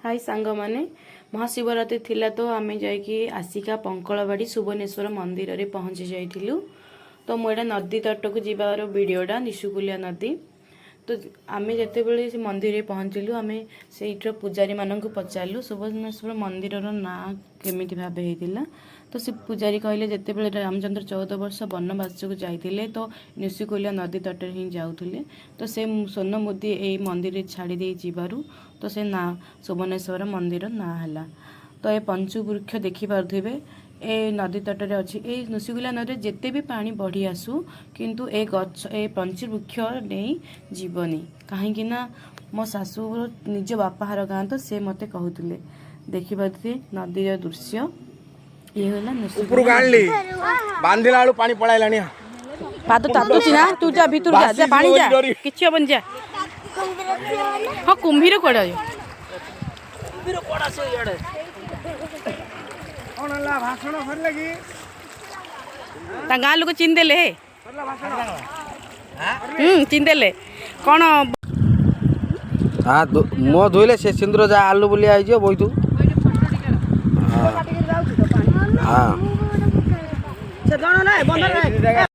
हाय सांग माने महाशिवरात्रि थिला तो आमे जाइकी आसिका पंकलबाड़ी सुबनेश्वर मंदिर रे पहुंची जाइथिलु। तो मोटा नदी तट को जीवार वीडियोटा निशुकुलिया नदी। तो आमे जते बेले से मंदिर रे पहुंचलु आमे सेइटर पुजारी मानन को पचारलु सुबनेश्वर मंदिर रो ना केमिति भाबे हेतिला। तो से पुजारी कहले जते बेले रामचंद्र 14 वर्ष वनवास को जाइथिले तो निशुकुलिया नदी तट ही जाउथिले। तो से सोन मुदी ए मंदिर रे छाड़ी दे जीवारु तो से ना सुबनेश्वर मंदिर ना हला। तो ये पंचु वृक्ष देखि पारथिबे ए नदी तट रे अछि। ए निशुकुलिया नदी जेते भी पानी बढ़ी आसु किंतु ए गछ ए पंचु वृक्ष नहीं जीवनी कहीं ना मो सासू निज बापाहार गाँ तो से मते कहूतिले देखि पारथि नदी रो दृश्य ये होला ऊपर गाणली बांधिला आलू पानी पळाइलानी पाद तातुची ना तू जा भीतर जा जा पानी जा किछि हबन जा हां कुंभीर कोडा कुंभीर कोडा से याडे कोनला भाषण भरले की ता गाँ लोक चिन देले चिन देले कोन हाँ मो धोइले से सिंदूर जा आलू बोली आई जो बोई तू हाँ से दोनों ना बंदर